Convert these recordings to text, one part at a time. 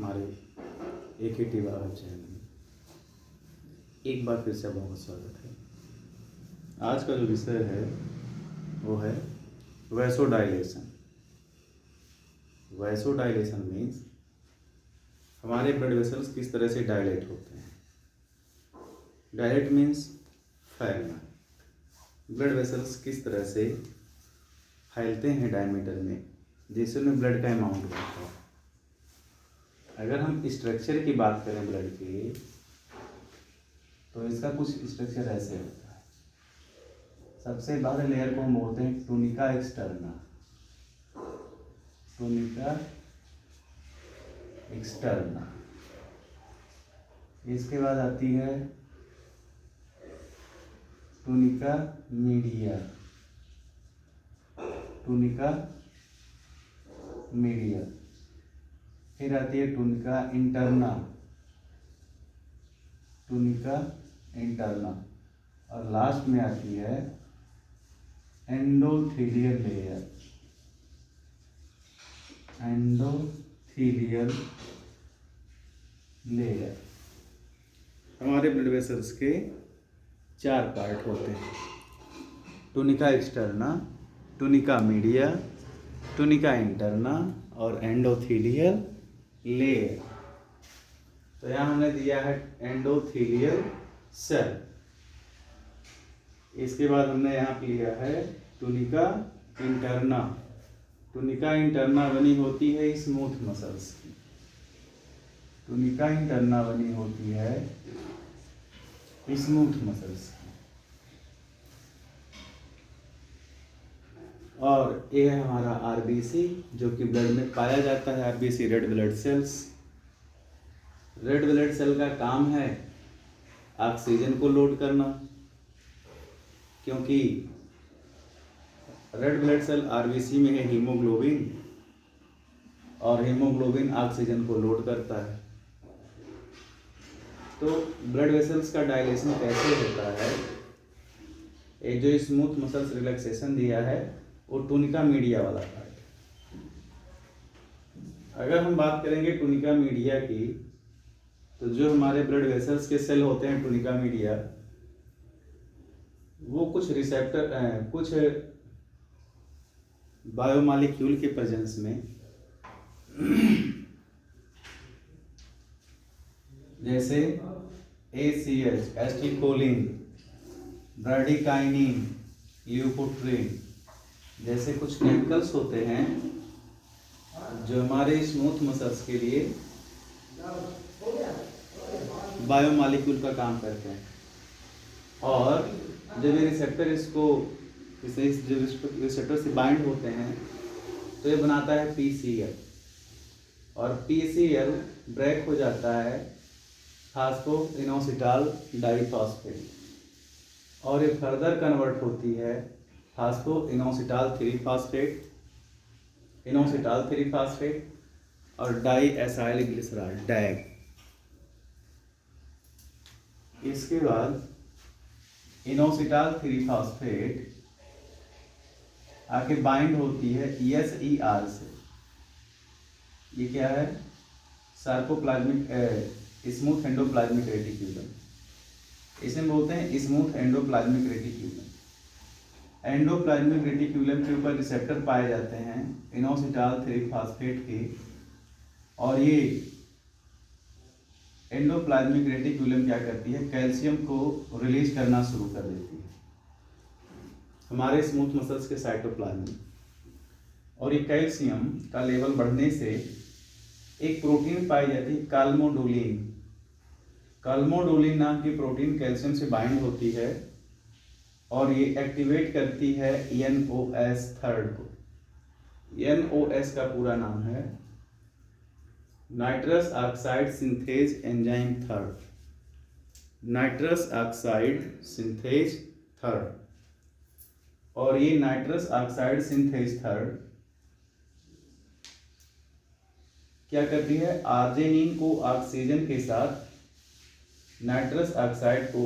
हमारे AKT वाला channel में एक बार फिर से बहुत स्वागत है। आज का जो विषय है वो है वैसोडाइलेशन। वैसोडाइलेशन मीन्स हमारे ब्लड वेसल्स किस तरह से डायलेट होते हैं। डायलेट मीन्स फैलना। ब्लड वेसल्स किस तरह से फैलते हैं डायमीटर में, जिससे उनमें ब्लड का अमाउंट बढ़ता है। अगर हम स्ट्रक्चर की बात करें ब्लड की, तो इसका कुछ स्ट्रक्चर ऐसे होता है। सबसे बाहर लेयर को हम बोलते हैं टूनिका एक्सटर्ना। Tunica externa. इसके बाद आती है टूनिका मीडिया। Tunica media. फिर आती है टूनिका इंटरना। Tunica interna. और लास्ट में आती है एंडोथेलियल लेयर। Endothelial layer. हमारे ब्लड वेसल्स के 4 पार्ट होते हैं: tunica externa, tunica media, tunica interna और एंडोथेलियल लेयर। तो यहाँ हमने दिया है एंडोथेलियल सेल। इसके बाद हमने यहाँ लिया है टूनिका इंटरना। टूनिका इंटरना बनी होती है स्मूथ मसल्स की। टूनिका इंटरना बनी होती है स्मूथ मसल्स की। और ये है हमारा आरबीसी, जो कि ब्लड में पाया जाता है। RBC red blood cells. Red blood cell का काम है ऑक्सीजन को लोड करना, क्योंकि रेड ब्लड सेल आरबीसी में है हीमोग्लोबिन, और हीमोग्लोबिन ऑक्सीजन को लोड करता है। तो ब्लड वेसल्स का डायलेशन कैसे होता है? एक जो स्मूथ मसल्स रिलैक्सेशन दिया है वो टूनिका मीडिया वाला पार्ट। अगर हम बात करेंगे टूनिका मीडिया की, तो जो हमारे ब्लड वेसल्स के सेल होते हैं टूनिका मीडिया, वो कुछ रिसेप्टर कुछ बायोमॉलिक्यूल के प्रेजेंस में जैसे ACH, एसिटिलकोलिन, ब्रैडिकाइनिन, ल्यूकोट्रीन जैसे कुछ केमिकल्स होते हैं जो हमारे स्मूथ मसल्स के लिए बायोमॉलिक्यूल का काम करते हैं। और जब ये रिसेप्टर इसको रिसेप्टर से बाइंड होते हैं तो ये बनाता है PCL, और PCL ब्रेक हो जाता है फास्फोइनोसिटाल डाइफॉस्फेट, और ये फर्दर कन्वर्ट होती है फास्फोइनोसिटाल 3 फास्फेट, इनोसिटाल 3 फास्फेट और डाईएसाइल ग्लिसरॉल डैग। इसके बाद इनोसिटाल 3 फास्फेट आके बाइंड होती है SER से। ये क्या है? Sarcoplasmic smooth endoplasmic reticulum. इसे बोलते हैं smooth endoplasmic reticulum. Endoplasmic reticulum के ऊपर रिसेप्टर पाए जाते हैं इनोसिटाल 3 फास्फेट के, और ये एंडोप्लाज्मिक रेटिक्यूलम क्या करती है? कैल्शियम को रिलीज करना शुरू कर देती है हमारे स्मूथ मसल्स के साइटोप्लाज्म। और ये कैल्शियम का लेवल बढ़ने से एक प्रोटीन पाई जाती है काल्मोडोलिन। काल्मोडोलिन नाम की प्रोटीन कैल्शियम से बाइंड होती है और ये एक्टिवेट करती है NOS थर्ड को। NOS का पूरा नाम है nitrous oxide synthase enzyme third. Nitrous oxide synthase third. और ये नाइट्रस ऑक्साइड सिंथेज थर्ड क्या करती है? आर्जेनिन को ऑक्सीजन के साथ नाइट्रस ऑक्साइड को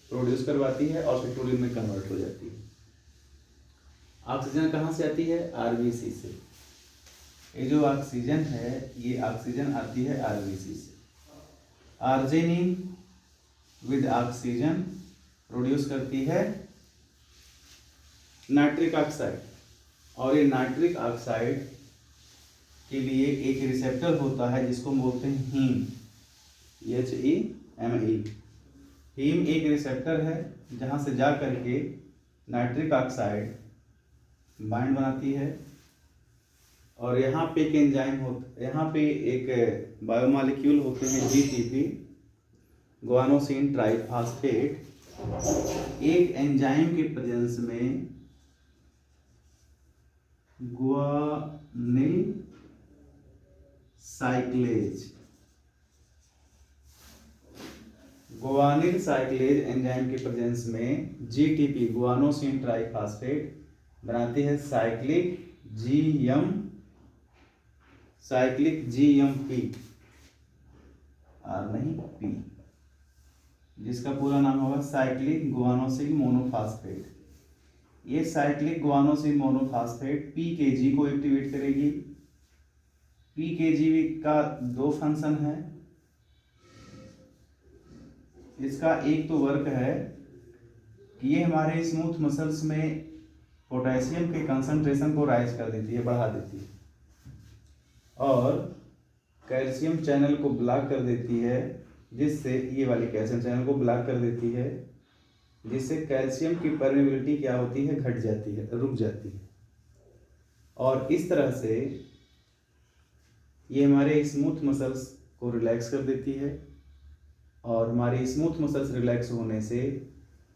प्रोड्यूस करवाती है और पेट्रोलियम में कन्वर्ट हो जाती है। ऑक्सीजन कहाँ से आती है? आरबीसी से। ये जो ऑक्सीजन है ये ऑक्सीजन आती है आरबीसी से। आर्जिनिन विद ऑक्सीजन प्रोड्यूस करती है नाइट्रिक ऑक्साइड, और ये नाइट्रिक ऑक्साइड के लिए एक रिसेप्टर होता है जिसको हम बोलते हैं हीम, HEME। हीम एक रिसेप्टर है जहाँ से जा करके नाइट्रिक ऑक्साइड बाइंड बनाती है, और यहाँ पे एक एंजाइम होता, यहाँ पे एक बायोमॉलिक्यूल होते हैं GTP, गुआनोसिन ट्राइफॉस्फेट। एक एंजाइम के प्रेजेंस में गुआनिल साइक्लेज एंजाइम के प्रेजेंस में GTP गुआनोसिन ट्राइफॉस्फेट बनाती है साइक्लिक GMP और नहीं P, जिसका पूरा नाम होगा साइक्लिक गुआनोसिन मोनोफॉस्फेट। ये साइक्लिक गुआनोसिन मोनोफॉस्फेट PKG को एक्टिवेट करेगी। PKG का दो फंक्शन है। इसका एक तो वर्क है कि ये हमारे स्मूथ मसल्स में पोटेशियम के कंसंट्रेशन को राइज कर देती है, बढ़ा देती है, और कैल्शियम चैनल को ब्लॉक कर देती है, जिससे ये वाली कैल्शियम चैनल को ब्लॉक कर देती है, जिससे कैल्शियम की परमेबिलिटी क्या होती है, घट जाती है, रुक जाती है। और इस तरह से ये हमारे स्मूथ मसल्स को रिलैक्स कर देती है, और हमारी स्मूथ मसल्स रिलैक्स होने से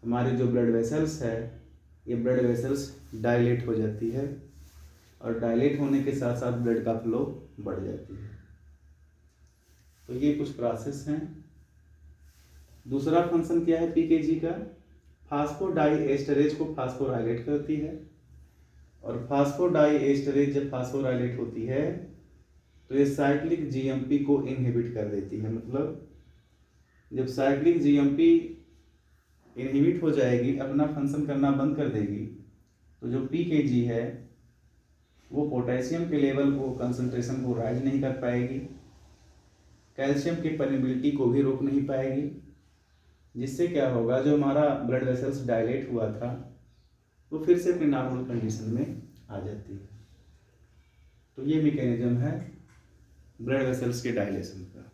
हमारे जो ब्लड वेसल्स है ये ब्लड वेसल्स डायलेट हो जाती है, और डायलेट होने के साथ साथ ब्लड का फ्लो बढ़ जाती है। तो ये कुछ प्रोसेस हैं। दूसरा फंक्शन क्या है PKG का, फास्फोडाइएस्टरेज को फास्फोराइलेट करती है, और फास्फोडाइएस्टरेज जब फास्फोराइलेट होती है तो ये साइक्लिक GMP को इनहिबिट कर देती है। मतलब जब साइक्लिक GMP इनहिबिट हो जाएगी, अपना फंक्शन करना बंद कर देगी, तो जो PKG है वो पोटेशियम के लेवल को, कंसंट्रेशन को राइज नहीं कर पाएगी, कैल्शियम की परमेबिलिटी को भी रोक नहीं पाएगी, जिससे क्या होगा, जो हमारा ब्लड वेसल्स डायलेट हुआ था वो फिर से अपनी नॉर्मल कंडीशन में आ जाती है। तो ये मैकेनिज्म है ब्लड वेसल्स के डायलेशन का।